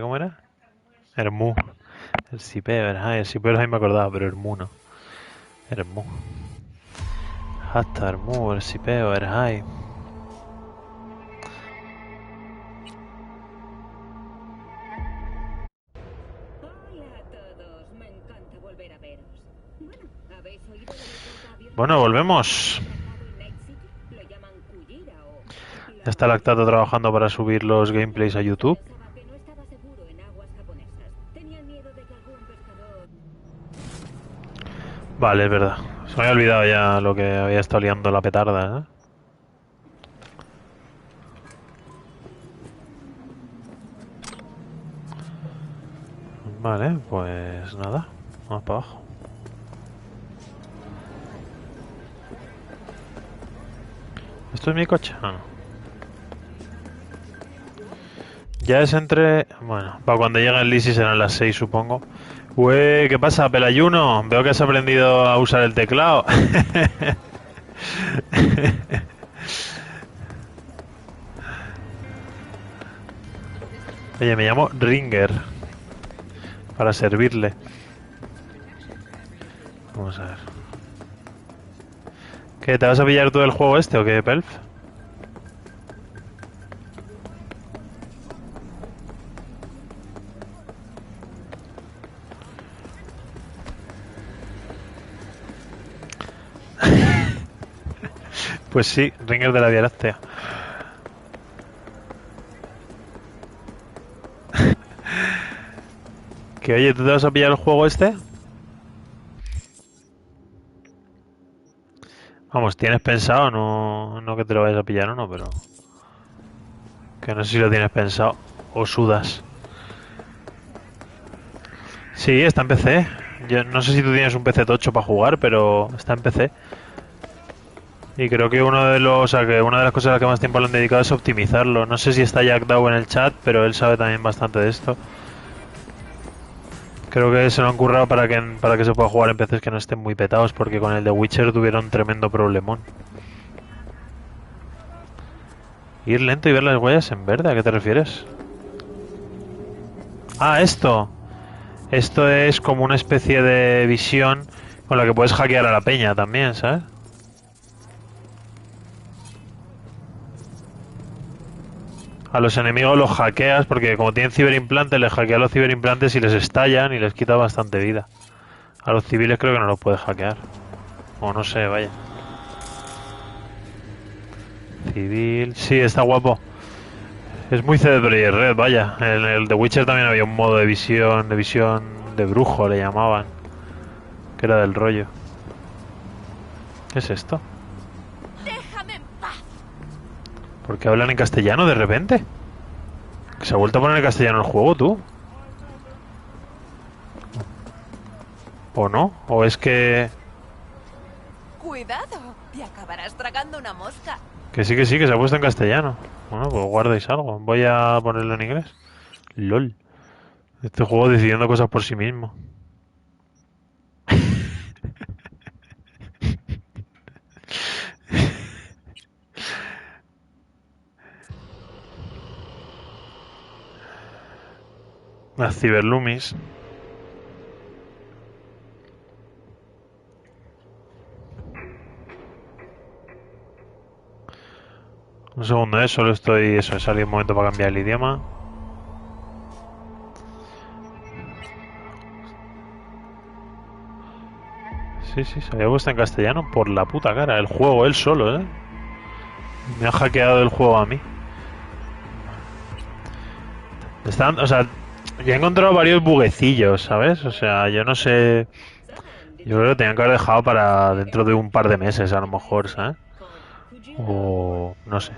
¿Cómo era? Hermu. El sipeo, el sipeo ahí me acordaba, pero Hermu no. Hermu. Hasta Hermu, el sipeo, Erhai. Bueno, volvemos. Ya está Lactato trabajando para subir los gameplays a YouTube. Vale, es verdad. Se me había olvidado ya lo que había estado liando la petarda, ¿eh? Vale, pues nada. Vamos para abajo. ¿Esto es mi coche? Ah, no. Ya es entre... Bueno, para cuando llegue el Lisi serán las 6, supongo. Ué, ¿qué pasa, Pelayuno? Veo que has aprendido a usar el teclado. Oye, me llamo Ringer. Para servirle. Vamos a ver. ¿Qué, te vas a pillar todo el juego este o qué, Pelf? Pues sí, Ringer de la Vía Láctea. Que oye, ¿tú te vas a pillar el juego este? Vamos, tienes pensado, no que te lo vayas a pillar o no, pero... Que no sé si lo tienes pensado o sudas. Sí, está en PC. Yo no sé si tú tienes un PC tocho para jugar, pero está en PC. Y creo que o sea, que una de las cosas a las que más tiempo le han dedicado es optimizarlo. No sé si está Jack Dow en el chat, pero él sabe también bastante de esto. Creo que se lo han currado para que se pueda jugar en PCs que no estén muy petados, porque con el de Witcher tuvieron tremendo problemón. Ir lento y ver las huellas en verde, ¿a qué te refieres? Ah, esto. Esto es como una especie de visión con la que puedes hackear a la peña también, ¿sabes? A los enemigos los hackeas porque como tienen ciberimplantes, les hackeas los ciberimplantes y les estallan y les quita bastante vida. A los civiles creo que no los puedes hackear. O no sé, vaya. Civil... Sí, está guapo. Es muy CD Projekt Red, vaya. En el The Witcher también había un modo de visión de brujo, le llamaban. Que era del rollo. ¿Qué es esto? Déjame en paz. ¿Por qué hablan en castellano de repente? ¿Que se ha vuelto a poner en castellano el juego, tú? ¿O no? ¿O es que...? Cuidado, te acabarás tragando una mosca. Que sí, que se ha puesto en castellano. Bueno, pues guardáis algo. Voy a ponerlo en inglés. LOL. Este juego decidiendo cosas por sí mismo. Las ciberlumis. Un segundo, solo estoy... Eso, he salido un momento para cambiar el idioma. Sí, se había puesto en castellano por la puta cara. El juego, él solo, ¿eh? Me ha hackeado el juego a mí. O sea, ya he encontrado varios buguecillos, ¿sabes? O sea, yo no sé... Yo creo que tenían que haber dejado para dentro de un par de meses, a lo mejor, ¿sabes? O... no sé.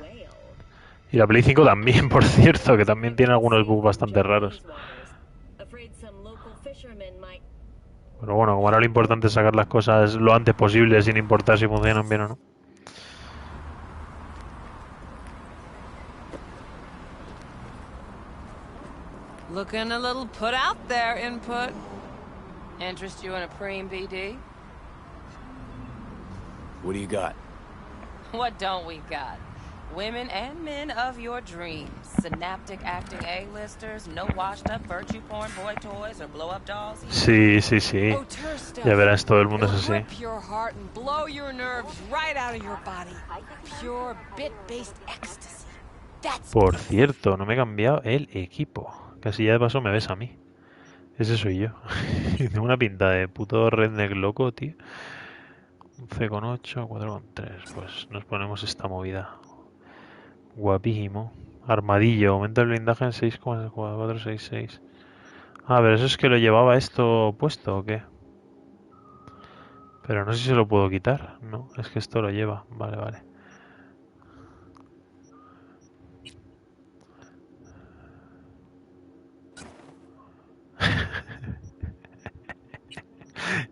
Y la Play 5 también, por cierto, que también tiene algunos bugs bastante raros. Pero bueno, como ahora lo importante es sacar las cosas lo antes posible, sin importar si funcionan bien o no. Looking a little put out there, input. Interest you in a preem, BD? What do you got? What don't we got? Women and men of your dreams. Synaptic acting A-listers, no washed up virtue porn boy toys or blow up dolls. Sí, sí, sí. Auteur stuff. Ya verás, todo el mundo es It'll así. rip your heart and blow your nerves right out of your body. Pure bit-based ecstasy. That's Por cierto, no me he cambiado el equipo. Casi ya de paso me ves a mí. Ese soy yo. Tengo una pinta de puto redneck loco, tío. 11,8, 4,3. Pues nos ponemos esta movida. Guapísimo. Armadillo. Aumenta el blindaje en 6,466. Ah, pero eso es que lo llevaba esto puesto o qué. Pero no sé si se lo puedo quitar. No, es que esto lo lleva. Vale, vale.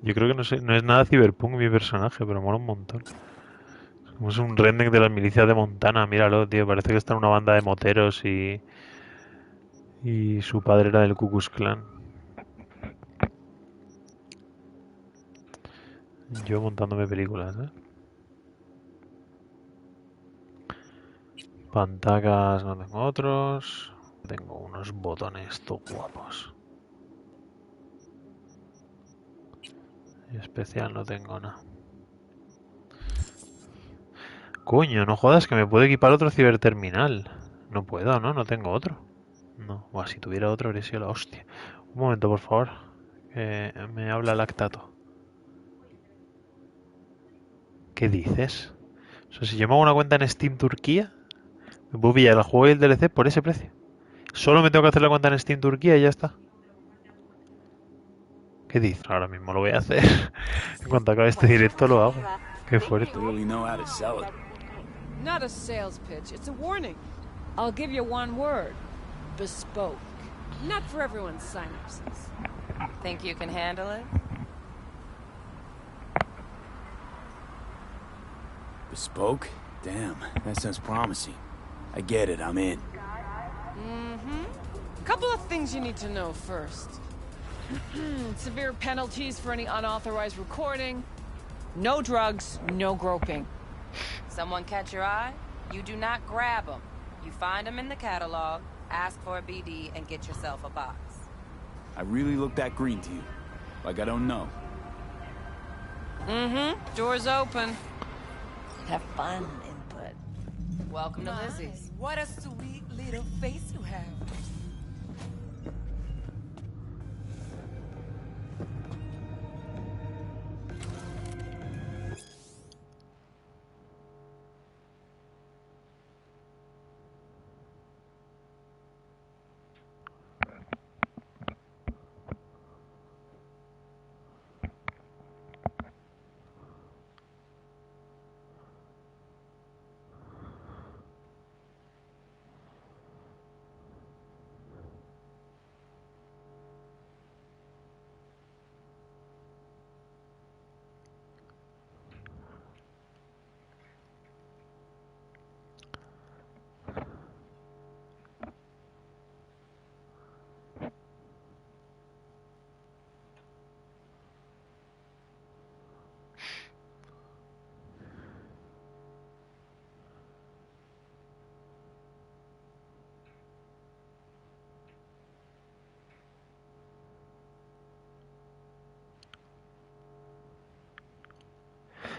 Yo creo que no es nada Cyberpunk mi personaje, pero mola un montón. Es un redneck de las milicias de Montana, míralo, tío. Parece que está en una banda de moteros y su padre era del Ku Klux Klan. Yo montándome películas, ¿eh? Pantacas no tengo otros. Tengo unos botones todo guapos. Y especial no tengo nada. Coño, no jodas que me puedo equipar otro ciberterminal. No puedo, ¿no? No tengo otro. No, o si tuviera otro habría sido la hostia. Un momento, por favor. Que me habla Lactato. ¿Qué dices? O sea, si yo me hago una cuenta en Steam Turquía, me puedo pillar el juego y el DLC por ese precio. Solo me tengo que hacer la cuenta en Steam Turquía y ya está. ¿Qué dices? Ahora mismo lo voy a hacer. En cuanto acabe este directo lo hago. Qué fuerte. not a sales pitch, it's a warning. I'll give you one word. Bespoke. Not for everyone's synapses. Think you can handle it? Bespoke? Damn, that sounds promising. I get it, I'm in. Couple of things you need to know first. Severe penalties for any unauthorized recording. No drugs, no groping. Someone catch your eye? You do not grab them. You find them in the catalog, ask for a BD, and get yourself a box. I really look that green to you. Like I don't know. Door's open. Have fun, input. Welcome to Lizzie's. What a sweet little face you have.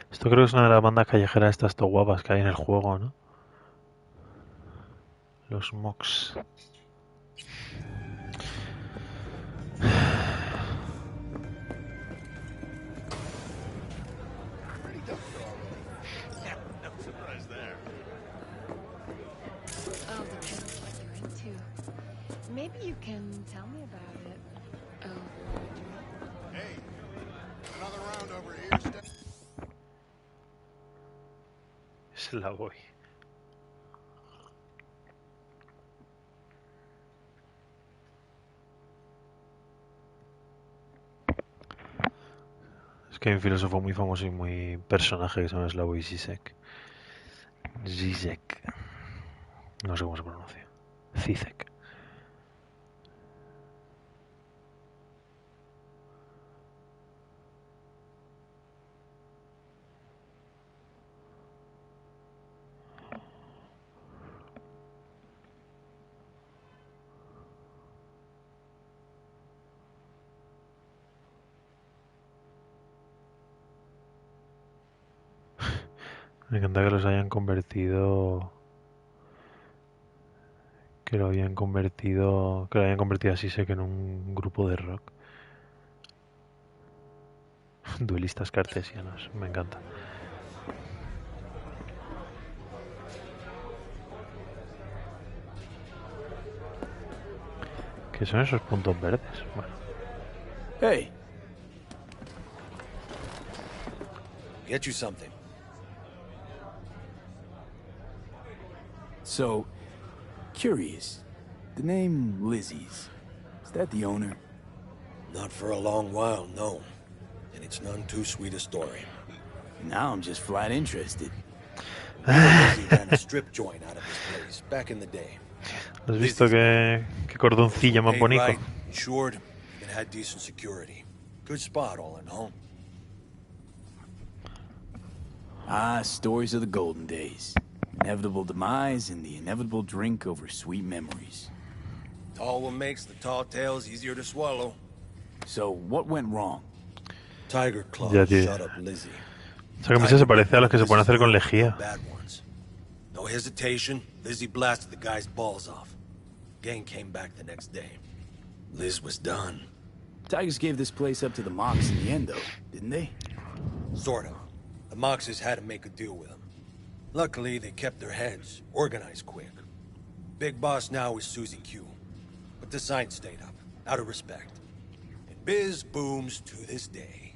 Esto creo que es una de las bandas callejeras estas to guapas que hay en el juego, ¿no? Los mocks. Oh, depends what you're into. Maybe you can tell me about it. Oh. Hey, another round over here. Se la voy. Es que hay un filósofo muy famoso y muy personaje que se llama Slavoj Žižek. Žižek. No sé cómo se pronuncia. Zizek. Me encanta que los hayan convertido. Que lo hayan convertido. Que lo hayan convertido así, sé que en un grupo de rock. Duelistas cartesianos, me encanta. ¿Qué son esos puntos verdes? Bueno, Hey, Get you something. so, curious. The name Lizzie's. Is that the owner? Not for a long while, no. And it's none too sweet a story. Now I'm just flat interested. Lizzie ran a strip joint out of this place back in the day. ¿has visto qué cordoncillo más Paid bonito? right, insured, even had decent security. Good spot, all in all. Ah, stories of the golden days. Inevitable demise and the inevitable drink over sweet memories. Tall one makes the tall tales easier to swallow. So, what went wrong? Tiger Claw Ya, tío. shut up Lizzie. Esa camisa se parece a las que se pueden hacer con lejía. Bad ones. No hesitation, Lizzie blasted the guy's balls off. Gang came back the next day. Liz was done. Tigers gave this place up to the Mox in the end, though, didn't they? Sort of. The Moxes had to make a deal with them. Luckily, they kept their heads, organized quick. Big boss now is Susie Q. But the sign stayed up, out of respect. And biz booms to this day.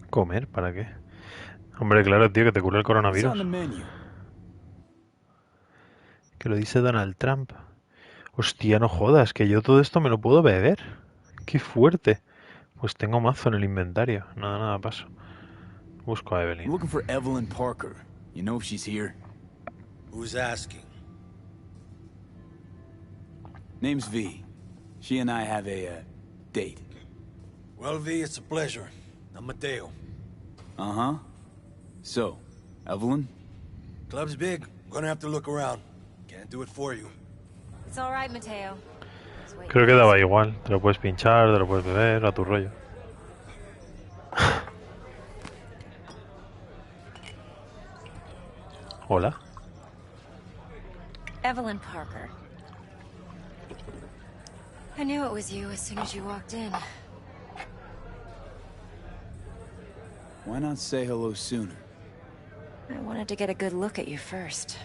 ¿Comer? ¿Para qué? Hombre, claro, tío, que te cura el What's on the coronavirus. menu? Que lo dice Donald Trump. Hostia, no jodas, que yo todo esto me lo puedo beber. Qué fuerte. Pues tengo mazo en el inventario. Nada, paso. Busco a I'm Evelyn. looking for Evelyn Parker. You know if she's here? Who's asking? Name's V. She and I have a, date. Well, V, it's a pleasure. I'm Mateo. Uh-huh. So, Evelyn? Club's big. Gonna have to look around. Can't do it for you. It's all right, Mateo. Just wait. Creo que daba igual. Te lo puedes pinchar, te lo puedes beber, a tu rollo. Hola. Evelyn Parker. I knew it was you as soon as you walked in. Why not say hello sooner? I wanted to get a good look at you first.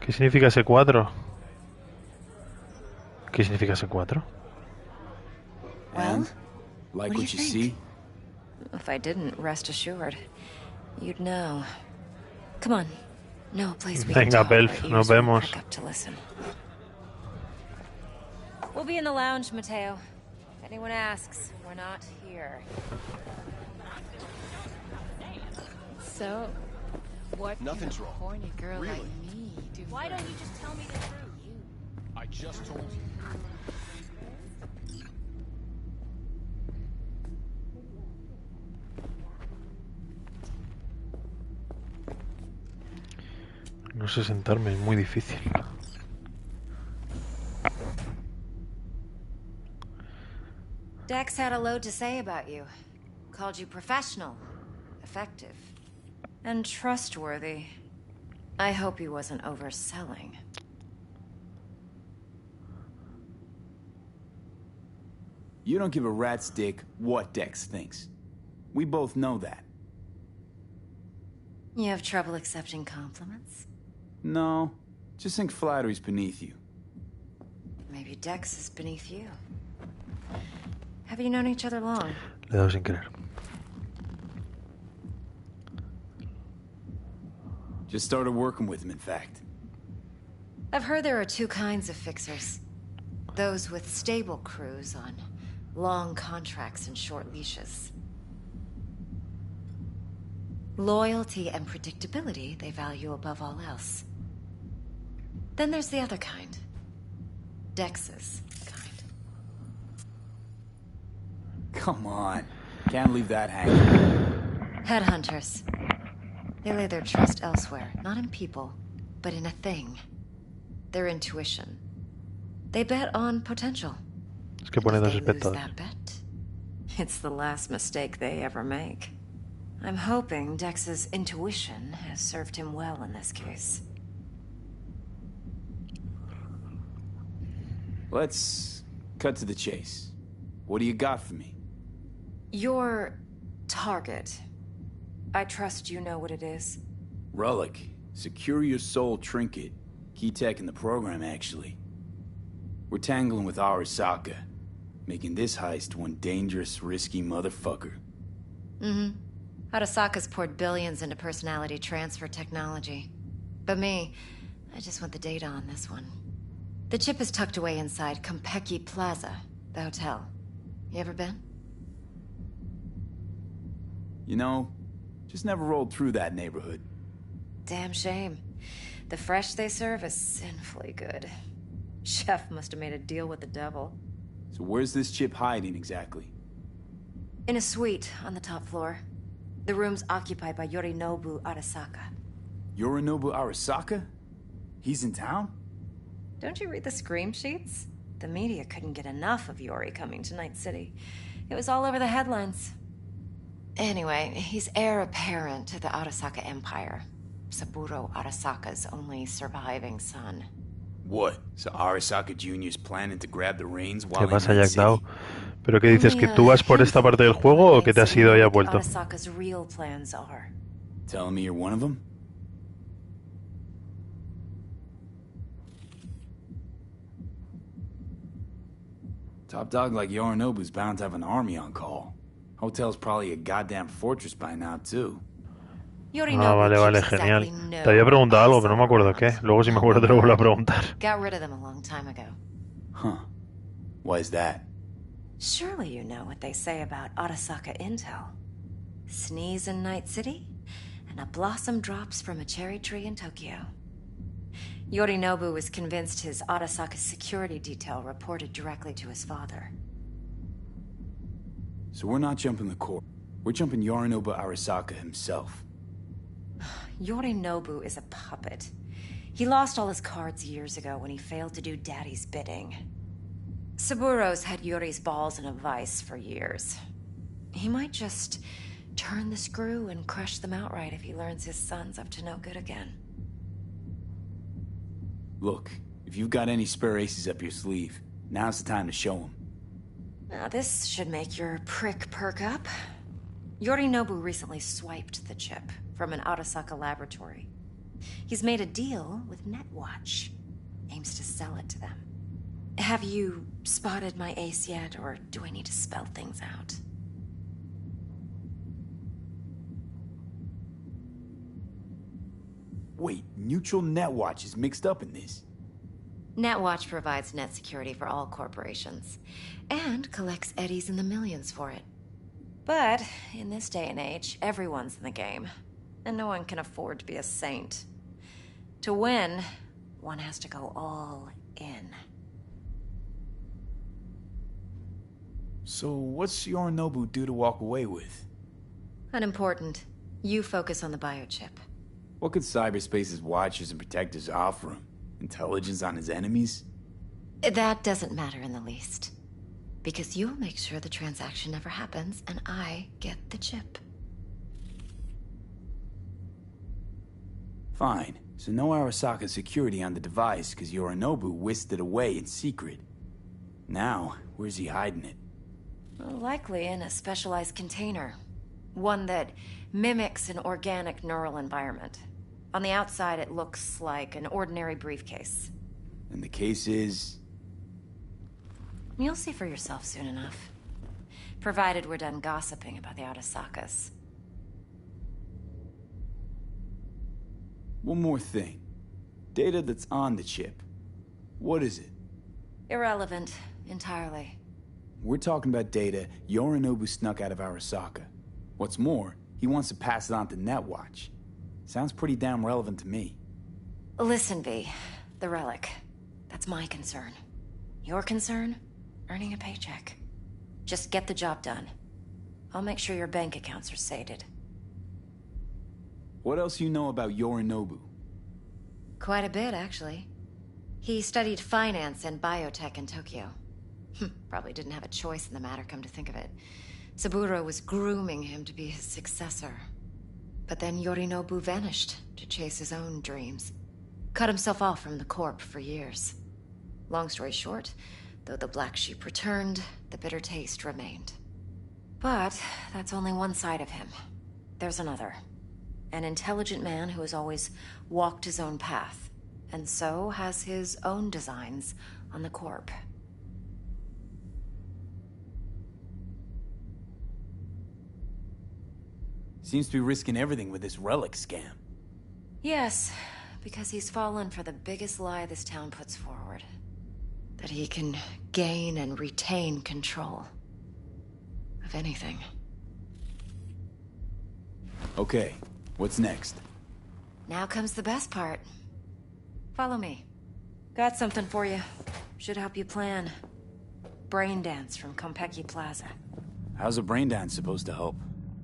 ¿Qué significa ese 4? ¿Qué significa ese 4? And? Like what do what you you think? see? If I didn't, rest assured, you'd know. Come on. No place we can Venga, talk. Belf, Our nos ears won't vemos. prick up to listen. We'll be in the lounge, Mateo. If anyone asks, we're not here. So, what Nothing's can a wrong. horny girl Really? like me do? Why don't you just tell me the truth? I just told you. No sé sentarme, es muy difícil. Dex had a load to say about you. Called you professional, effective, and trustworthy. I hope he wasn't overselling. You don't give a rat's dick what Dex thinks. We both know that. You have trouble accepting compliments? No, just think flattery's beneath you. Maybe Dex is beneath you. Have you known each other long? Le he dado sin querer. Just started working with him, in fact. I've heard there are two kinds of fixers. Those with stable crews on long contracts and short leashes. Loyalty and predictability they value above all else. Then there's the other kind. Dex's kind. Come on. Can't leave that hanging. Headhunters. They lay their trust elsewhere, not in people, but in a thing. Their intuition. They bet on potential. Es que pone And dos if they lose espectadores. that bet, it's the last mistake they ever make. I'm hoping Dex's intuition has served him well in this case. Let's cut to the chase. What do you got for me? Your target. I trust you know what it is. Relic. Secure your soul trinket. Key tech in the program, actually. We're tangling with Arasaka, making this heist one dangerous, risky motherfucker. Mm-hmm. Arasaka's poured billions into personality transfer technology. But me, I just want the data on this one. The chip is tucked away inside Kompeki Plaza, the hotel. You ever been? You know, just never rolled through that neighborhood. Damn shame. The fresh they serve is sinfully good. Chef must have made a deal with the devil. So where's this chip hiding exactly? In a suite on the top floor. The room's occupied by Yorinobu Arasaka. Yorinobu Arasaka? He's in town? Don't you read the scream sheets? The media couldn't get enough of Yori coming to Night City. It was all over the headlines. Anyway, he's heir apparent to the Arasaka Empire. Saburo Arasaka's only surviving son. What? So Arasaka Jr.'s planning to grab the reins while ¿Qué in pasa, Night Jack City? Dao? ¿Pero qué dices? ¿Que tú vas por esta parte del juego o que te has ido y has vuelto? Arasaka's real plans are. Telling me you're one of them? Top dog like Yorinobu's bound to have an army on call. Hotel's probably a goddamn fortress by now, too. Ah, vale, vale, genial. Te había preguntado algo, pero no me acuerdo qué. Luego si me acuerdo te lo vuelvo a preguntar. Got rid of them a long time ago. Huh. Why is that? Surely you know what they say about Arasaka intel. Sneeze in Night City, and a blossom drops from a cherry tree in Tokyo. Yorinobu was convinced his Arasaka security detail reported directly to his father. So we're not jumping the court. We're jumping Yorinobu Arasaka himself. Yorinobu is a puppet. He lost all his cards years ago when he failed to do Daddy's bidding. Saburo's had Yori's balls in a vice for years. He might just turn the screw and crush them outright if he learns his son's up to no good again. Look, if you've got any spare aces up your sleeve, now's the time to show them. Now this should make your prick perk up. Yorinobu recently swiped the chip from an Arasaka laboratory. He's made a deal with Netwatch. Aims to sell it to them. Have you spotted my ace yet, or do I need to spell things out? Wait, Neutral Netwatch is mixed up in this. Netwatch provides net security for all corporations, and collects eddies in the millions for it. But in this day and age, everyone's in the game, and no one can afford to be a saint. To win, one has to go all in. So what's Yorinobu due to walk away with? Unimportant. You focus on the biochip. What could cyberspace's watchers and protectors offer him? Intelligence on his enemies? That doesn't matter in the least. Because you'll make sure the transaction never happens, and I get the chip. Fine. So no Arasaka security on the device because Yorinobu whisked it away in secret. Now, where's he hiding it? Likely in a specialized container. One that mimics an organic neural environment. On the outside, it looks like an ordinary briefcase. And the case is... You'll see for yourself soon enough. Provided we're done gossiping about the Arasakas. One more thing. Data that's on the chip. What is it? Irrelevant, entirely. We're talking about data Yorinobu snuck out of Arasaka. What's more, he wants to pass it on to Netwatch. Sounds pretty damn relevant to me. Listen, V. The relic. That's my concern. Your concern? Earning a paycheck. Just get the job done. I'll make sure your bank accounts are sated. What else you know about Yorinobu? Quite a bit, actually. He studied finance and biotech in Tokyo. Probably didn't have a choice in the matter, come to think of it. Saburo was grooming him to be his successor. But then Yorinobu vanished to chase his own dreams. Cut himself off from the Corp for years. Long story short, though the black sheep returned, the bitter taste remained. But that's only one side of him. There's another. An intelligent man who has always walked his own path, and so has his own designs on the Corp. Seems to be risking everything with this relic scam. Yes, because he's fallen for the biggest lie this town puts forward. That he can gain and retain control of anything. Okay, what's next? Now comes the best part. Follow me. Got something for you. Should help you plan. Brain dance from Konpeki Plaza. How's a brain dance supposed to help?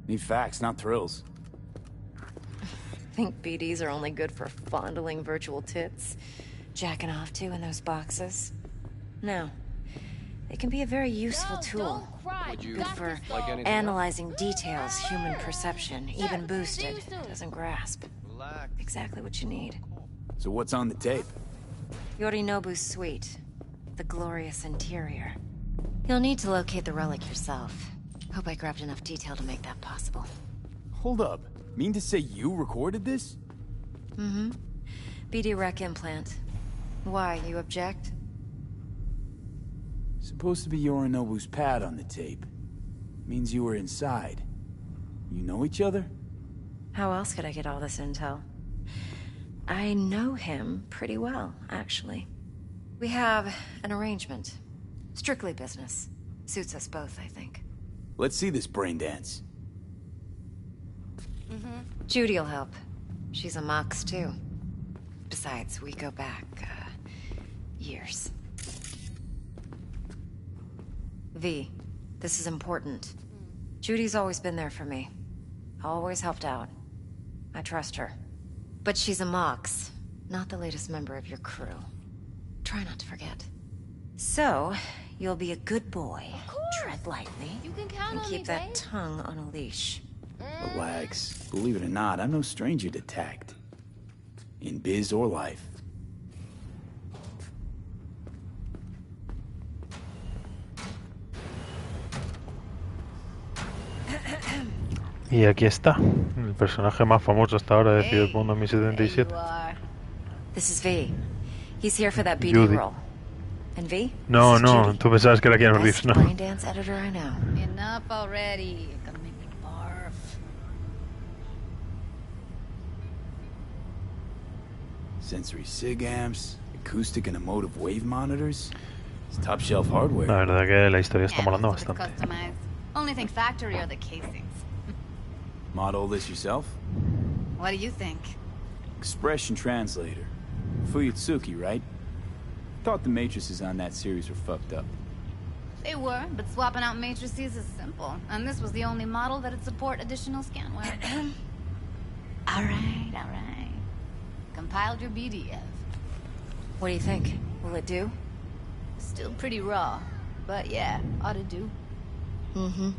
Need facts, not thrills. Think BDs are only good for fondling virtual tits? Jacking off to in those boxes? No. They can be a very useful tool. Good for analyzing details human perception, even boosted, doesn't grasp. Exactly what you need. So what's on the tape? Yorinobu's suite. The glorious interior. You'll need to locate the relic yourself. Hope I grabbed enough detail to make that possible. Hold up. Mean to say you recorded this? Mm-hmm. BD rec implant. Why, you object? Supposed to be Yorinobu's pad on the tape. Means you were inside. You know each other? How else could I get all this intel? I know him pretty well, actually. We have an arrangement. Strictly business. Suits us both, I think. Let's see this brain dance. Judy'll help. She's a Mox, too. Besides, we go back, years. V, this is important. Judy's always been there for me. Always helped out. I trust her. But she's a Mox, not the latest member of your crew. Try not to forget. So, you'll be a good boy. Tread lightly. You can count And on keep me, that babe. tongue on a leash. Relax. Believe it or not, I'm no stranger to tact. In biz or life. Y aquí está, el personaje más famoso hasta ahora de Cyberpunk 2077. This is V. He's here for that BD Judy. role. And V? No, This is no, Judy. tú pensabas que era Keanu Reeves, Best no. brain dance editor I know. Enough already. You're gonna make me barf. Sensory sig amps, acoustic and emotive wave monitors. It's top shelf hardware. La verdad que la historia está Yeah, molando most of it's bastante. customized. Only thing factory are the casings. Model this yourself? What do you think? Expression translator. Fuyutsuki, right? Thought the matrices on that series were fucked up. They were, but swapping out matrices is simple. And this was the only model that'd support additional scanware. Alright, alright. Compiled your BDF. What do you think? Will it do? Still pretty raw. But yeah, ought to do. Mm-hmm.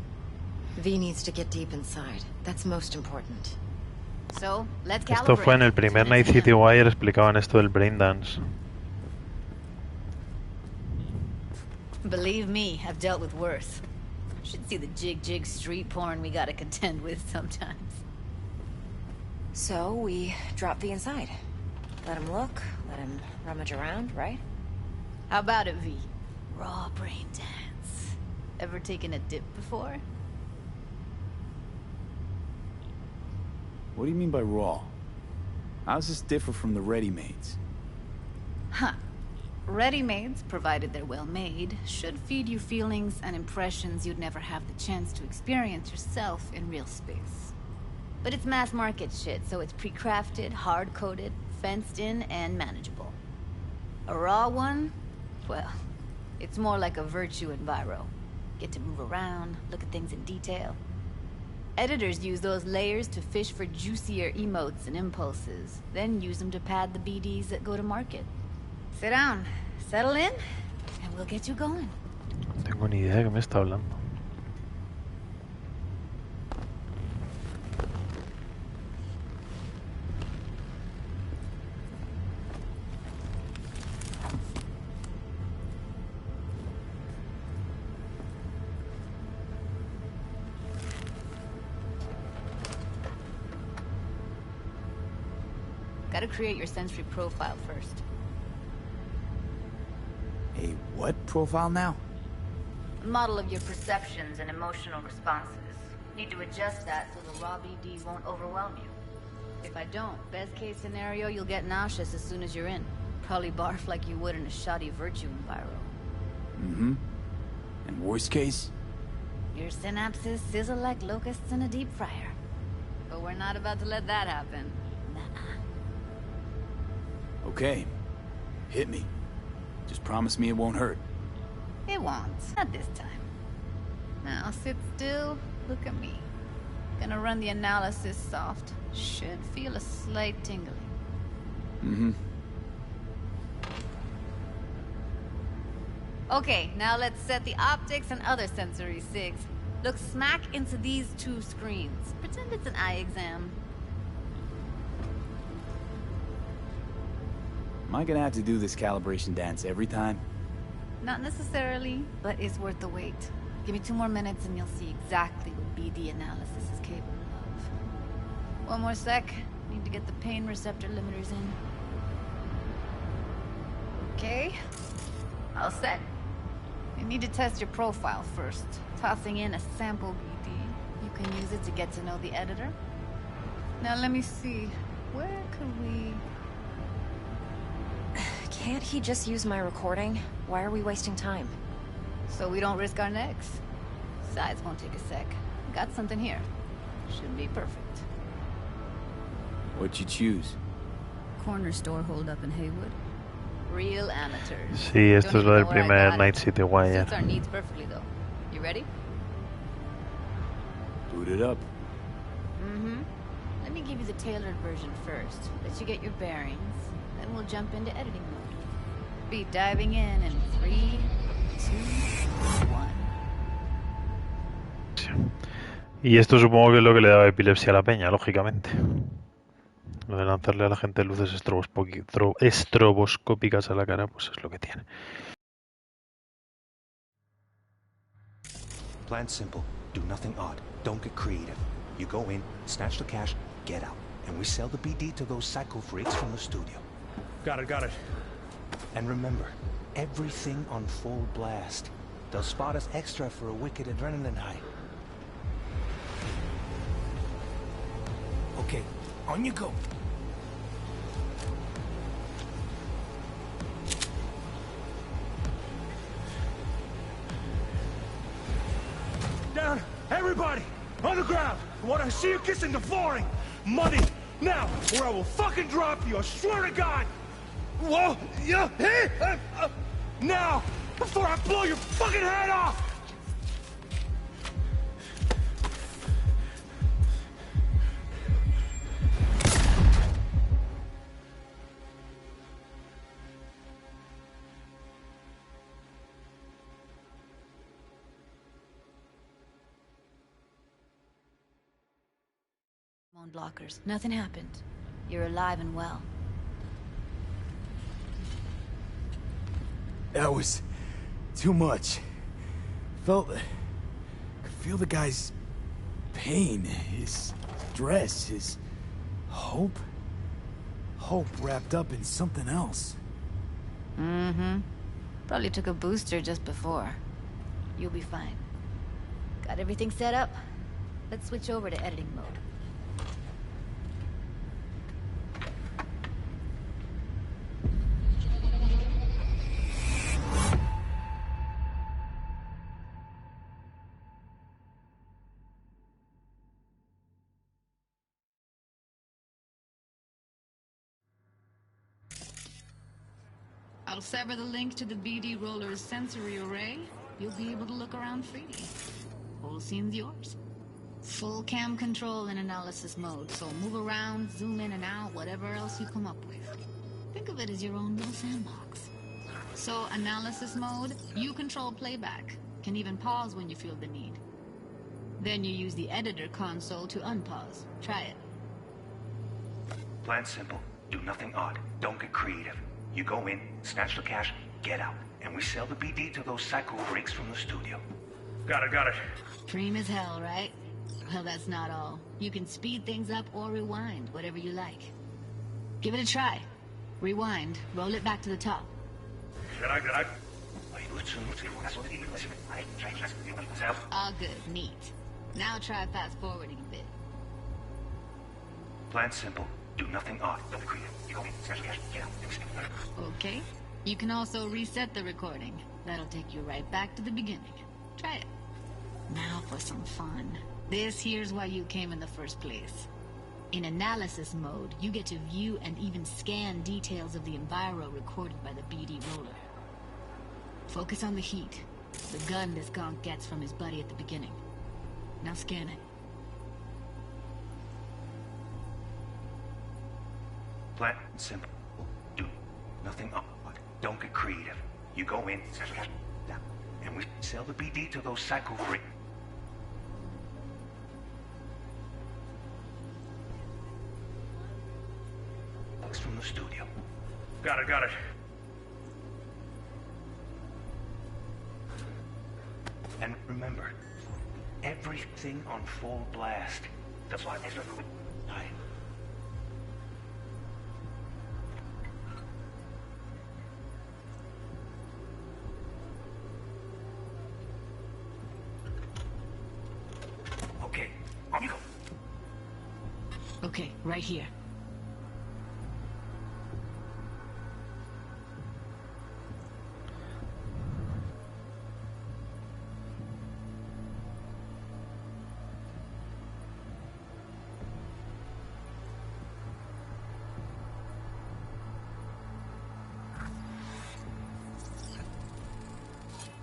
V needs to get deep inside. That's most important. So, let's Esto fue en el primer Night City Wire, explicaban esto del brain dance. Believe me, I've dealt with worse. Should see the jig street porn we gotta contend with sometimes. So, we drop V inside. Let him look, let him rummage around, right? How about it, V? Raw brain dance. Ever taken a dip before? What do you mean by raw? How's this differ from the ready-mades? Huh. Ready-mades, provided they're well made, should feed you feelings and impressions you'd never have the chance to experience yourself in real space. But it's mass market shit, so it's pre-crafted, hard-coded, fenced in, and manageable. A raw one? Well, it's more like a virtue enviro. Get to move around, look at things in detail. Editors use those layers to fish for juicier emotes and impulses, then use them to pad the BDs that go to market. Sit down, settle in, and we'll get you going. No tengo ni idea de qué me está hablando. Gotta create your sensory profile first. A what profile now? A model of your perceptions and emotional responses. Need to adjust that so the raw BD won't overwhelm you. If I don't, best case scenario, you'll get nauseous as soon as you're in. Probably barf like you would in a shoddy virtue enviro. Mm-hmm. And worst case? Your synapses sizzle like locusts in a deep fryer. But we're not about to let that happen. Nuh-uh. Okay. Hit me. Just promise me it won't hurt. It won't. Not this time. Now sit still. Look at me. Gonna run the analysis soft. Should feel a slight tingling. Mm-hmm. Okay, now let's set the optics and other sensory sigs. Look smack into these two screens. Pretend it's an eye exam. Am I gonna have to do this calibration dance every time? Not necessarily, but it's worth the wait. Give me 2 more minutes and you'll see exactly what BD analysis is capable of. 1 more sec. Need to get the pain receptor limiters in. Okay. All set. You need to test your profile first. Tossing in a sample BD. You can use it to get to know the editor. Now let me see. Where could we... Can't he just use my recording? Why are we wasting time? So we don't risk our necks. Besides, won't take a sec. Got something here. Should be perfect. What'd you choose? Corner store hold up in Haywood. Real amateurs. Sí, esto es lo del Don't even know where I primer got Night it. City Wire. Suits our needs perfectly though. You ready? Boot it up. Mm-hmm. Let me give you the tailored version first. Let you get your bearings. Then we'll jump into editing mode. Be diving in 3, 2, 1. Y esto supongo que es lo que le daba epilepsia a la peña, lógicamente. Lo de lanzarle a la gente luces estroboscópicas a la cara, pues es lo que tiene. Plan simple. Do nothing odd. Don't get creative. You go in, snatch the cash, get out. And we sell the BD to those psycho freaks from the studio. Got it. And remember, everything on full blast. They'll spot us extra for a wicked adrenaline high. Okay, on you go. Down! Everybody! On the ground! I want to see you kissing the flooring! Money! Now! Or I will fucking drop you! I swear to God! Whoa! Yeah! Hey! Now! Before I blow your fucking head off! Blockers. Nothing happened. You're alive and well. That was too much. Could feel the guy's pain, his stress, his hope. Hope wrapped up in something else. Mm-hmm. Probably took a booster just before. You'll be fine. Got everything set up? Let's switch over to editing mode. I'll sever the link to the BD Roller's sensory array. You'll be able to look around freely. Whole scene's yours. Full cam control in analysis mode, so move around, zoom in and out, whatever else you come up with. Think of it as your own little sandbox. So analysis mode, you control playback. Can even pause when you feel the need. Then you use the editor console to unpause. Try it. Plan simple. Do nothing odd. Don't get creative. You go in, snatch the cash, get out. And we sell the BD to those psycho freaks from the studio. Got it. Dream as hell, right? Well, that's not all. You can speed things up or rewind, whatever you like. Give it a try. Rewind. Roll it back to the top. All good. Neat. Now try fast forwarding a bit. Plan simple. Do nothing odd. Don't create it. You go in, snatch the cash, get out. Okay. You can also reset the recording. That'll take you right back to the beginning. Try it. Now for some fun. This here's why you came in the first place. In analysis mode, you get to view and even scan details of the enviro recorded by the BD roller. Focus on the heat. The gun this gonk gets from his buddy at the beginning. Now scan it. Plan simple. Do nothing odd. Don't get creative. You go in, and we sell the BD to those psycho freaks from the studio. Got it. And remember, everything on full blast. That's why there's no time. Okay, on you go. Okay, right here.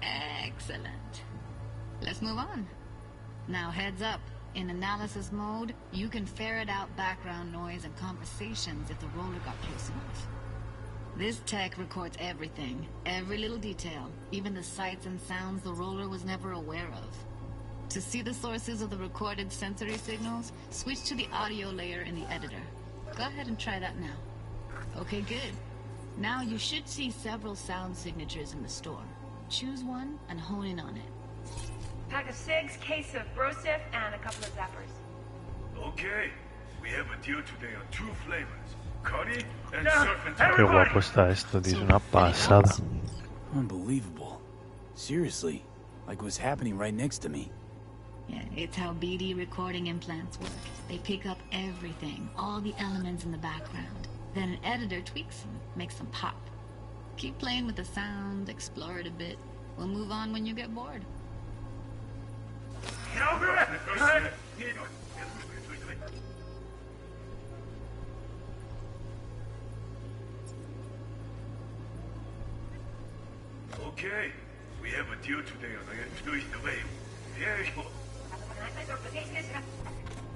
Excellent. Let's move on. Now heads up. In analysis mode, you can ferret out background noise and conversations if the roller got close enough. This tech records everything, every little detail, even the sights and sounds the roller was never aware of. To see the sources of the recorded sensory signals, switch to the audio layer in the editor. Go ahead and try that now. Okay, good. Now you should see several sound signatures in the store. Choose one and hone in on it. Pack of cigs, case of Brosif, and a couple of zappers. Okay, we have a deal today on 2 flavors. Curry and surf and turf. Qué guapo está esto, tío. Es una pasada. Unbelievable. Seriously, like what's happening right next to me. Yeah, it's how BD recording implants work. They pick up everything, all the elements in the background. Then an editor tweaks them, makes them pop. Keep playing with the sound, explore it a bit. We'll move on when you get bored. Okay, we have a deal today on the way. There you go.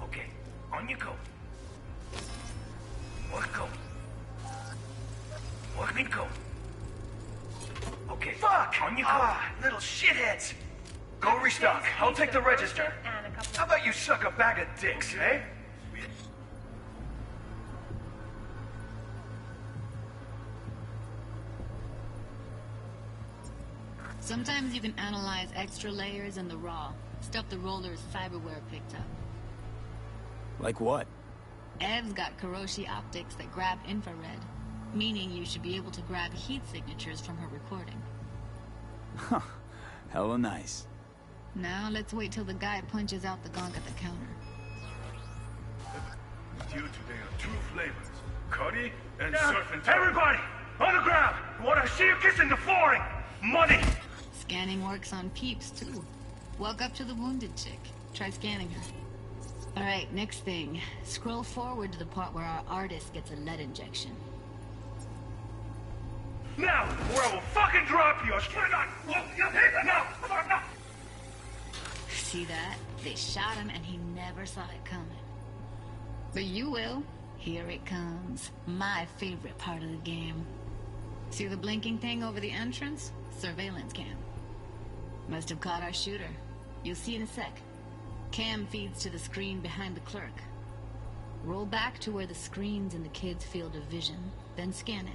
Okay, on you go. Go. Go. Okay. Fuck! On you go. Little shitheads! Go restock. I'll take the register. How about you suck a bag of dicks, eh? Sometimes you can analyze extra layers in the raw, stuff the roller's cyberware picked up. Like what? Ev's got Kiroshi optics that grab infrared, meaning you should be able to grab heat signatures from her recording. Huh. Hella nice. Now let's wait till the guy punches out the gonk at the counter. Deal today on 2 flavors. Curry and surf and turf. Everybody! On the ground! I want to see you kissing the flooring! Money! Scanning works on peeps, too. Walk up to the wounded chick. Try scanning her. Alright, next thing. Scroll forward to the part where our artist gets a lead injection. Now, or I will fucking drop you! No! See that? They shot him and he never saw it coming. But you will. Here it comes. My favorite part of the game. See the blinking thing over the entrance? Surveillance cam. Must have caught our shooter. You'll see in a sec. Cam feeds to the screen behind the clerk. Roll back to where the screen's in the kid's field of vision, then scan it.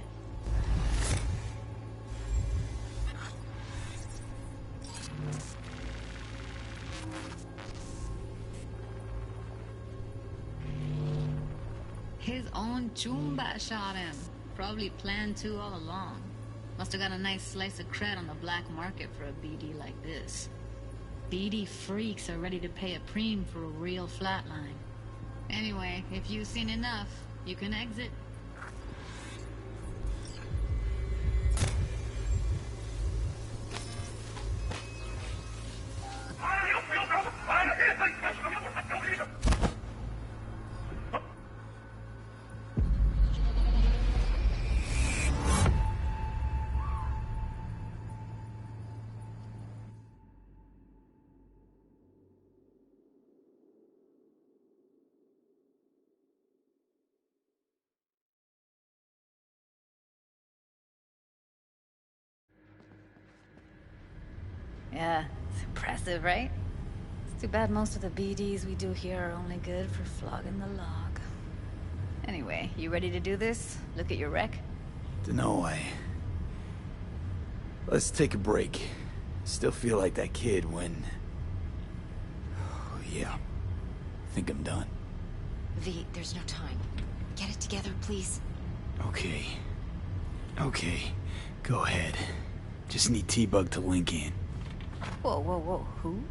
His own Chumba shot him. Probably planned to all along. Must have got a nice slice of cred on the black market for a BD like this. BD freaks are ready to pay a preem for a real flatline. Anyway, if you've seen enough, you can exit. Yeah, it's impressive, right? It's too bad most of the BDs we do here are only good for flogging the log. Anyway, you ready to do this? Look at your rec? Dunno, Let's take a break. Still feel like that kid when... Oh, yeah. I think I'm done. V, there's no time. Get it together, please. Okay. Okay. Go ahead. Just need T-Bug to link in. Whoa, whoa, whoa. Who?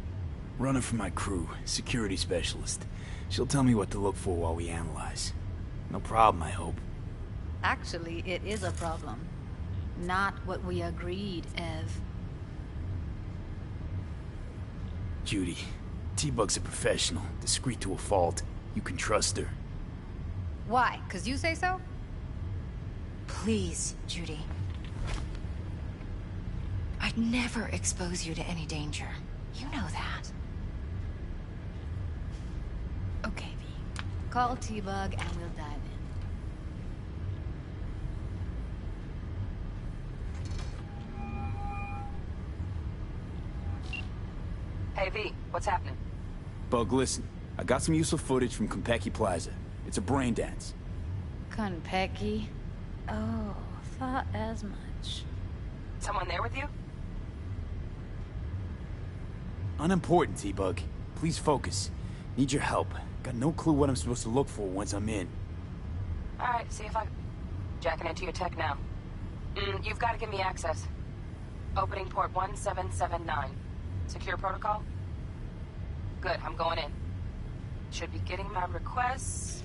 Running for my crew, security specialist. She'll tell me what to look for while we analyze. No problem, I hope. Actually, it is a problem. Not what we agreed, Ev. Judy, T-Bug's a professional, discreet to a fault. You can trust her. Why? 'Cause you say so? Please, Judy. I'd never expose you to any danger. You know that. Okay, V. Call T-Bug and we'll dive in. Hey, V, what's happening? Bug, listen. I got some useful footage from Konpeki Plaza. It's a brain dance. Konpeki? Oh, thought as much. Someone there with you? Unimportant, T-Bug. Please focus. Need your help. Got no clue what I'm supposed to look for once I'm in. Alright, see if I... Jacking into your tech now. You've got to give me access. Opening port 1779. Secure protocol? Good, I'm going in. Should be getting my request...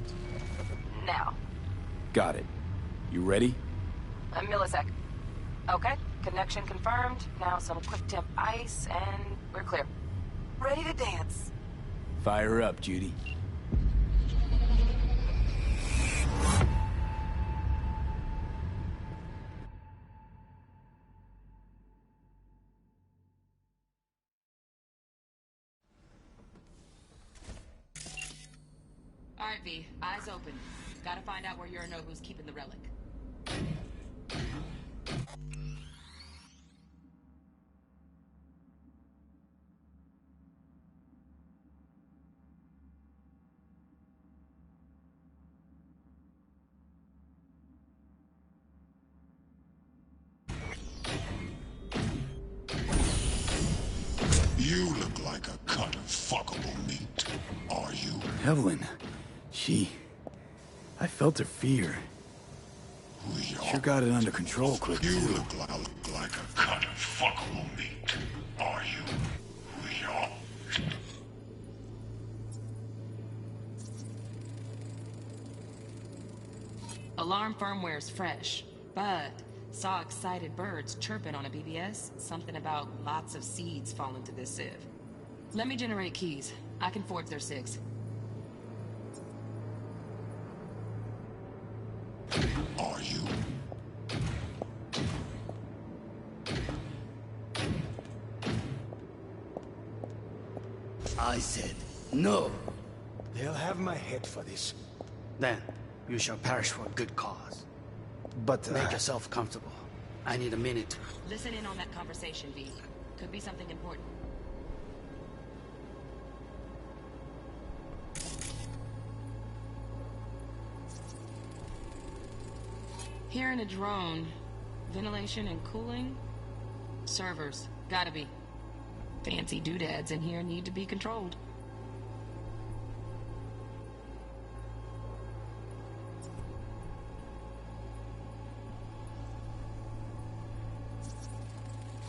now. Got it. You ready? A millisec. Okay, connection confirmed. Now some quick temp ice, and we're clear. Ready to dance. Fire up, Judy. Alright, V, eyes open. Gotta find out where Yorinobu's keeping the relic. You look like a cut of fuckable meat. Are you? Evelyn. I felt her fear. Sure got it under control quick. You look like a cut of fuckable meat. Are you? We are. Alarm firmware's fresh, but saw excited birds chirping on a BBS. Something about lots of seeds falling to this sieve. Let me generate keys. I can forge their SIGs. Are you? I said no. They'll have my head for this. Then you shall perish for a good cause. But make yourself comfortable. I need a minute. Listen in on that conversation, V. Could be something important. Hearing a drone. Ventilation and cooling? Servers. Gotta be. Fancy doodads in here need to be controlled.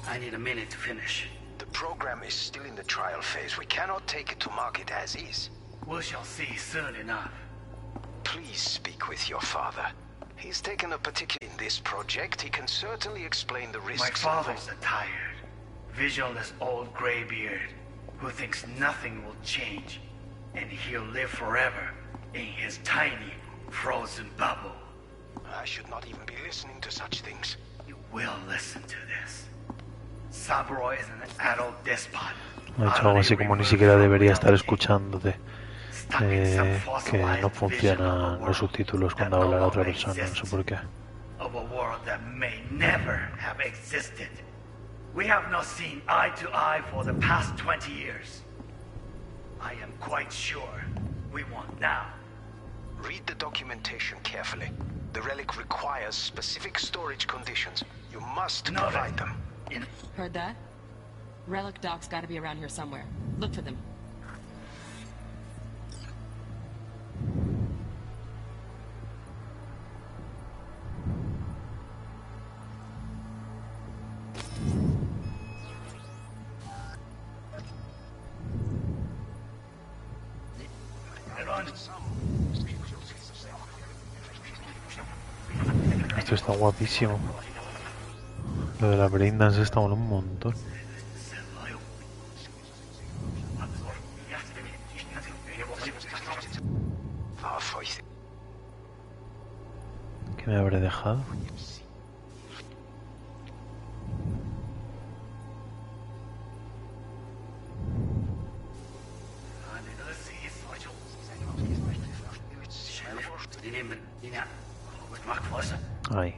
I need a minute to finish. The program is still in the trial phase. We cannot take it to market as is. We shall see soon enough. Please speak with your father. He's taken a particular in this project. He can certainly explain the risks. My father's a tired, visionless old graybeard who thinks nothing will change, and he'll live forever in his tiny, frozen bubble. I should not even be listening to such things. You will listen to this. Saburo is an adult despot. Ha dicho algo así como ni siquiera debería estar escuchándote. Que no funcionan los subtítulos cuando habla la otra persona, no sé por qué. Of a world that may never have existed. We have not seen eye to eye for the past 20 years. I am quite sure we want now. Read the documentation carefully. The relic requires specific storage conditions. You must provide them. Heard that? Relic docs gotta be around here somewhere. Look for them. Esto está guapísimo. Lo de la breakdance está mola un montón. ¿Qué me habré dejado? Ahí.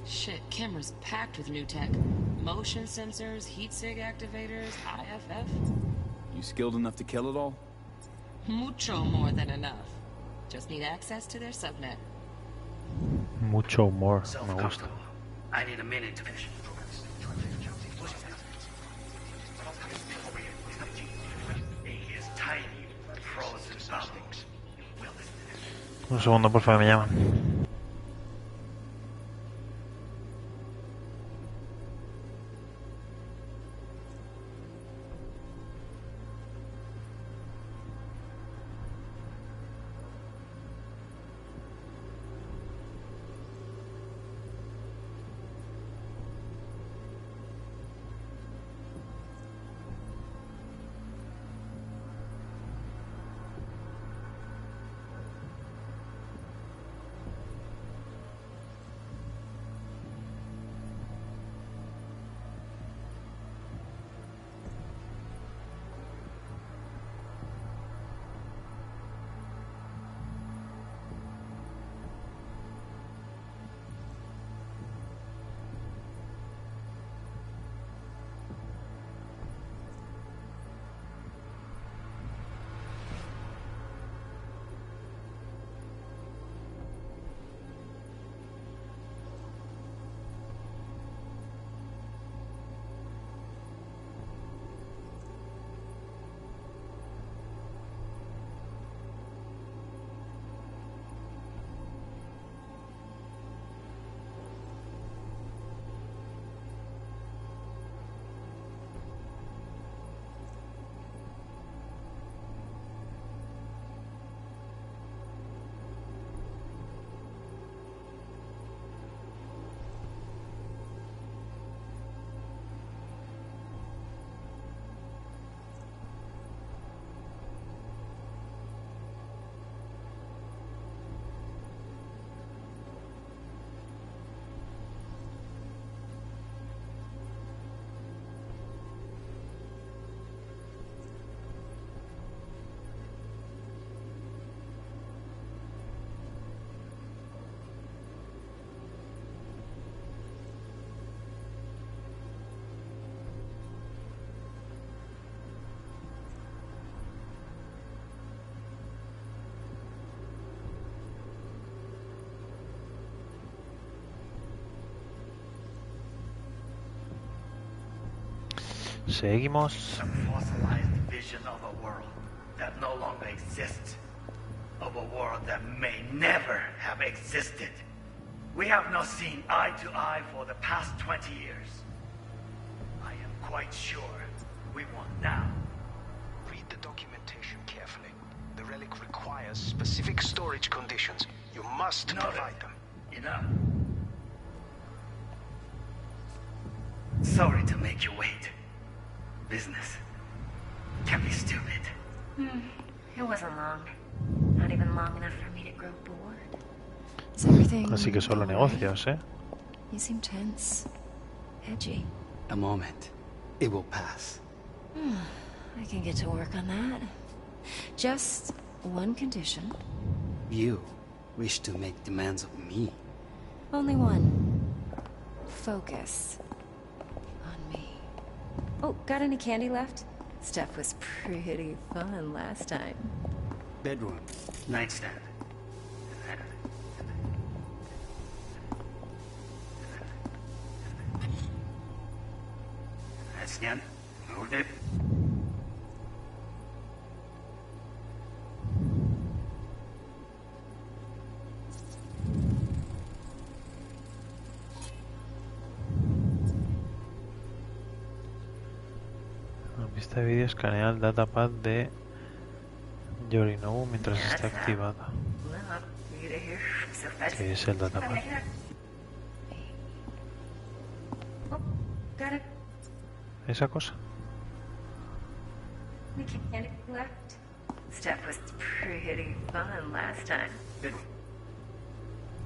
Shit, camera's packed with new tech. Motion sensors, heat sig activators, IFF. You skilled enough to kill it all? Mucho more than enough. Just need access to their subnet. Mucho more, me gusta. I need a minute to finish. His tiny, frozen bubble. Un segundo, por favor, me llaman. Seguimos. Some fossilized vision of a world that no longer exists. Of a world that may never have existed. We have not seen eye to eye for the past 20 years. I am quite sure we want now. Read the documentation carefully. The relic requires specific storage conditions. You must provide them. Enough. Sorry to make you wait. Business can be stupid. It wasn't long. Not even long enough for me to grow bored. Is everything Así que solo negocios, ¿eh? You seem tense. Edgy. A moment. It will pass. I can get to work on that. Just one condition. You wish to make demands of me. Only one. Focus on me. Oh, got any candy left? Stuff was pretty fun last time. Bedroom. Nightstand. Nightstand. Moved it. En vista de vídeo escanea el datapad de Yorinobu mientras está activada. ¿Qué es el datapad? Esa cosa. Stuff was pretty fun last time.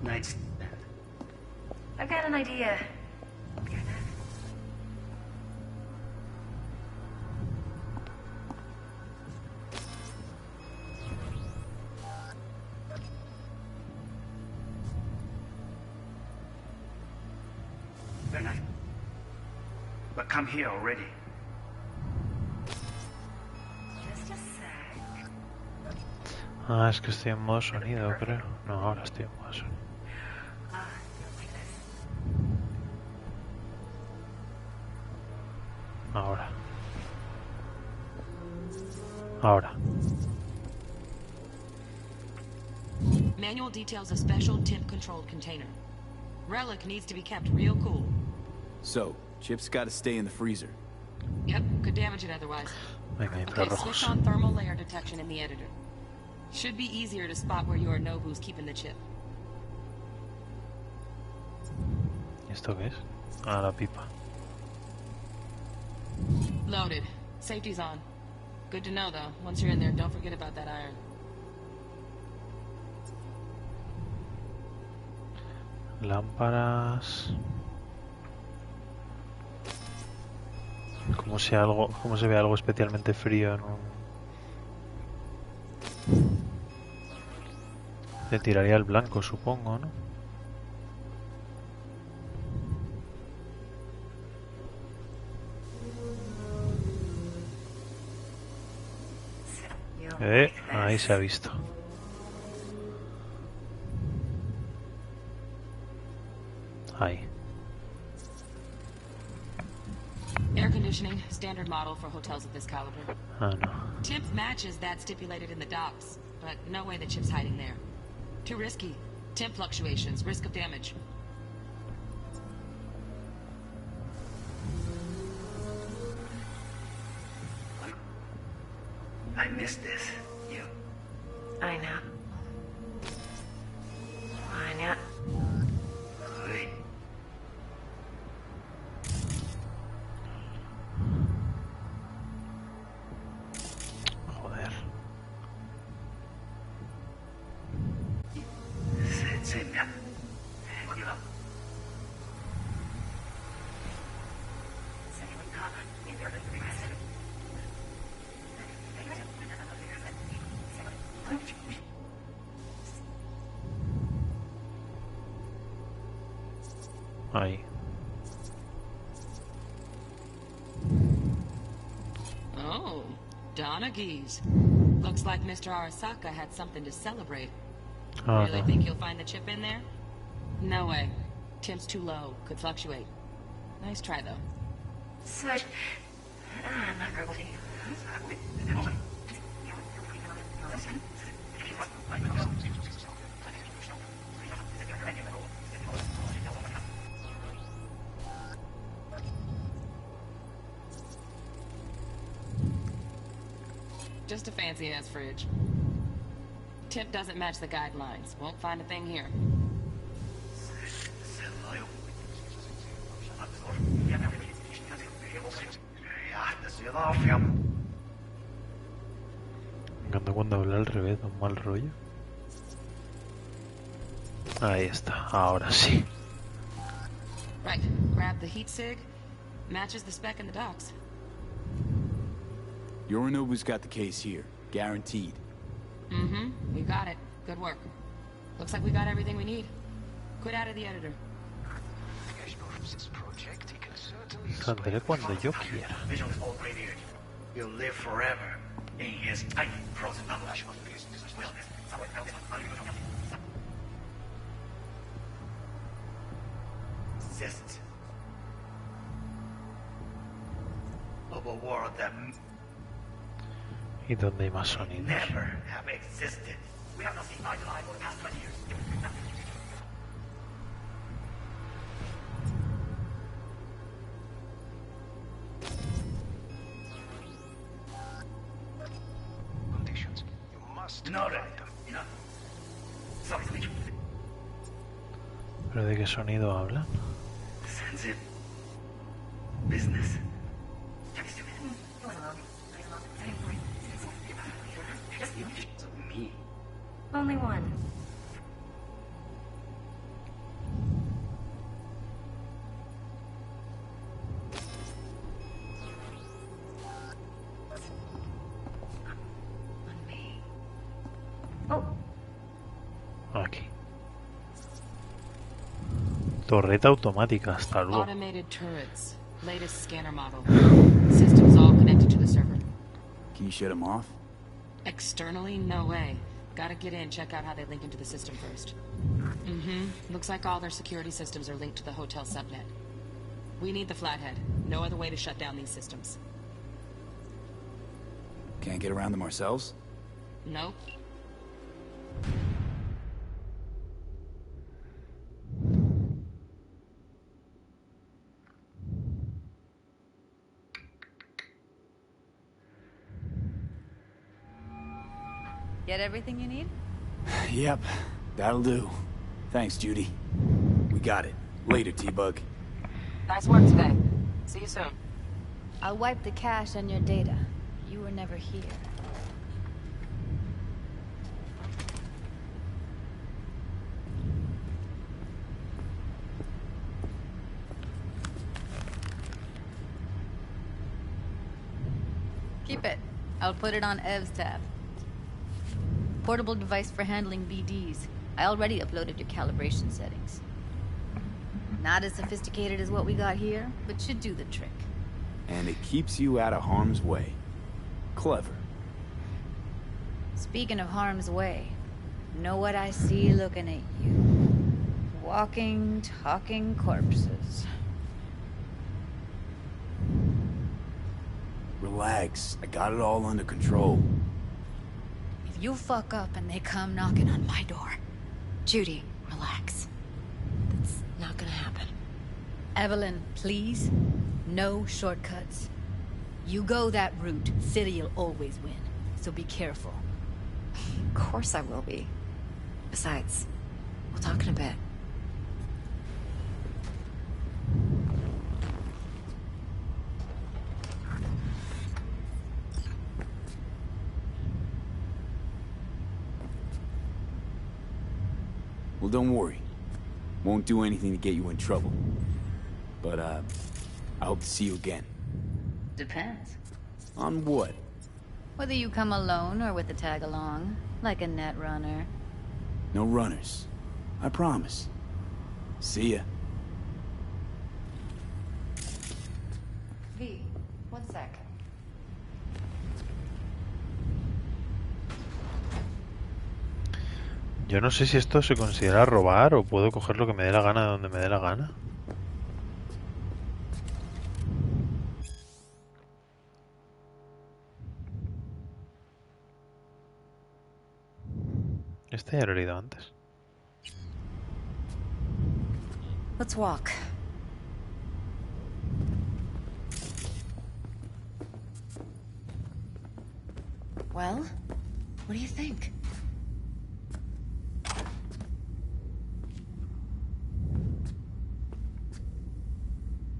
Nightstand. I've got an idea. But come here already. Just a sec. Ah, es que estoy en modo sonido, creo. No, ahora estoy en modo sonido. Ahora. Ahora. Manual details a special temp-controlled container. Relic needs to be kept real cool. So, chips gotta stay in the freezer. Yep, could damage it otherwise. Venga, Okay, switch on thermal layer detection in the editor. Should be easier to spot where Yorinobu's keeping the chip. ¿Esto qué es? Ah, la pipa. Loaded. Safety's on. Good to know, though. Once you're in there, don't forget about that iron. Lámparas. Como se ve algo especialmente frío en un... Le tiraría el blanco, supongo, ¿no? Ahí se ha visto. Ahí. Air conditioning, standard model for hotels of this caliber. Ah, no. Temp matches that stipulated in the docs, but no way the chip's hiding there. Too risky. Temp fluctuations, risk of damage. I missed this. You. I know. I know. Wait. Joder. Ahí. Oh, Donaghys. Looks like Mr. Arasaka had something to celebrate. Oh, Really no. think you'll find the chip in there? No way. Temp's too low. Could fluctuate. Nice try, though. So, Just a fancy-ass fridge. Tip doesn't match the guidelines. Won't find a thing here. Me encanta cuando habla al revés, un mal rollo. Ahí está, ahora sí. Right, grab the heat sig. Matches the spec in the docks. Yorinobu's got the case here, guaranteed. Mm-hmm, we got it. Good work. Looks like we got everything we need. Quit out of the editor. Saldré cuando yo quiera. He'll live forever in his tiny frozen bubble. Exist of a world that ¿Y dónde hay más sonidos? never have existed. We have not seen eye to eye for the past 20 years. Conditions. You must No, no. Sorry, speech. ¿Pero de qué sonido hablan? Sensitive business. Me. Only one. On me. Oh, Aquí. Torreta automática, hasta luego. Automated turrets. Latest scanner model. Systems all connected to the server. Can you shut him off? Externally, no way. Gotta get in, check out how they link into the system first. Mm-hmm. Looks like all their security systems are linked to the hotel subnet. We need the flathead. No other way to shut down these systems. Can't get around them ourselves? Nope. Get everything you need? Yep, that'll do. Thanks, Judy. We got it. Later, T-Bug. Nice work today. See you soon. I'll wipe the cache on your data. You were never here. Keep it. I'll put it on Ev's tab. Portable device for handling BDs. I already uploaded your calibration settings. Not as sophisticated as what we got here, but should do the trick. And it keeps you out of harm's way. Clever. Speaking of harm's way, know what I see looking at you? Walking, talking corpses. Relax. I got it all under control. If you fuck up and they come knocking on my door, Judy, relax. That's not gonna happen. Evelyn, please, no shortcuts. You go that route, City'll always win. So be careful. Of course I will be. Besides, we'll talk in a bit. Well, don't worry. Won't do anything to get you in trouble. But, I hope to see you again. Depends. On what? Whether you come alone or with a tag along, like a net runner. No runners. I promise. See ya. V, 1 sec. Yo no sé si esto se considera robar o puedo coger lo que me dé la gana de donde me dé la gana. Este ya lo he leído antes. Let's walk. Well, what do you think?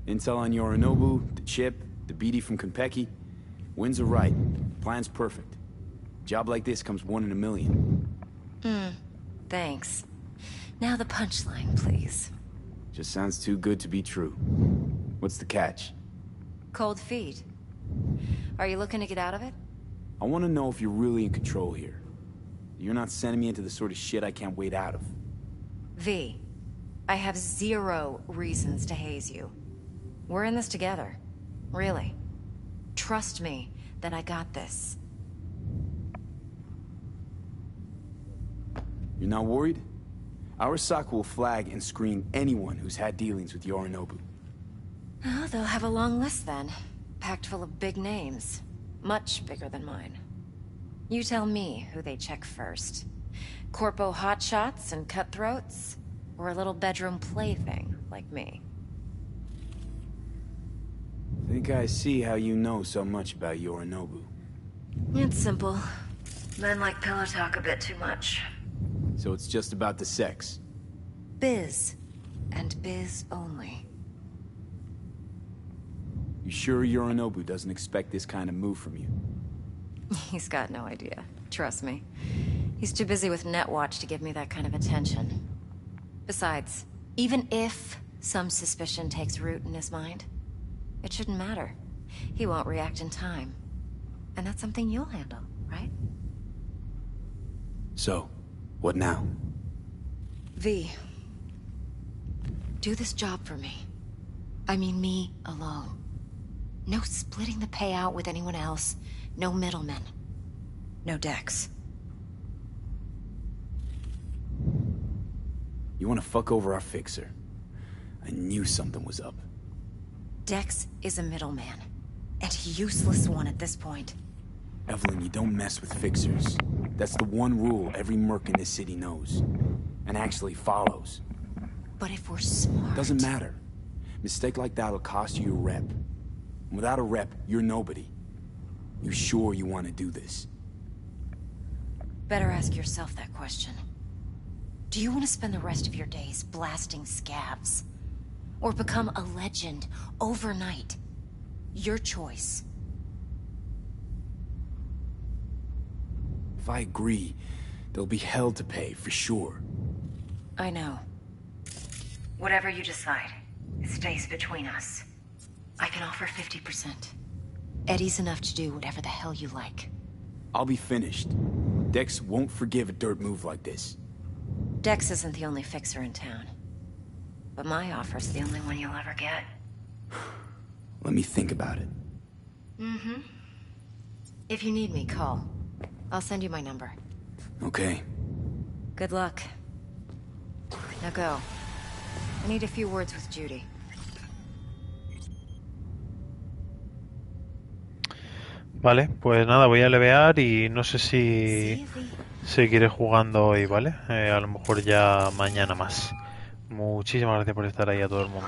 Intel on Yorinobu, the chip, the BD from Konpeki. Winds are right. Plan's perfect. Job like this comes 1 in a million. Thanks. Now the punchline, please. Just sounds too good to be true. What's the catch? Cold feet. Are you looking to get out of it? I want to know if you're really in control here. You're not sending me into the sort of shit I can't wait out of. V, I have 0 reasons to haze you. We're in this together. Really. Trust me that I got this. You're not worried? Arasaka will flag and screen anyone who's had dealings with Yorinobu. Oh, they'll have a long list then. Packed full of big names. Much bigger than mine. You tell me who they check first. Corpo hotshots and cutthroats? Or a little bedroom plaything like me? Think I see how you know so much about Yorinobu. It's simple. Men like pillow talk a bit too much. So it's just about the sex. Biz. And biz only. You sure Yorinobu doesn't expect this kind of move from you? He's got no idea. Trust me. He's too busy with Netwatch to give me that kind of attention. Besides, even if some suspicion takes root in his mind, it shouldn't matter. He won't react in time. And that's something you'll handle, right? So, what now? V. Do this job for me. I mean me alone. No splitting the payout with anyone else. No middlemen. No Dex. You want to fuck over our fixer? I knew something was up. Dex is a middleman. And a useless one at this point. Evelyn, you don't mess with fixers. That's the one rule every merc in this city knows. And actually follows. But if we're smart... Doesn't matter. Mistake like that'll cost you your rep. And without a rep, you're nobody. You sure you want to do this? Better ask yourself that question. Do you want to spend the rest of your days blasting scabs? Or become a legend overnight? Your choice. If I agree, there'll be hell to pay, for sure. I know. Whatever you decide, it stays between us. I can offer 50%. Eddie's enough to do whatever the hell you like. I'll be finished. Dex won't forgive a dirt move like this. Dex isn't the only fixer in town. But my offer's the only one you'll ever get. Let me think about it. Mm-hmm. If you need me, call. I'll send you my number. Okay. Good luck. Now go. I need a few words with Judy. Vale, pues nada, voy a levear y no sé si seguiré jugando hoy, ¿vale? A lo mejor ya mañana más. Muchísimas gracias por estar ahí a todo el mundo.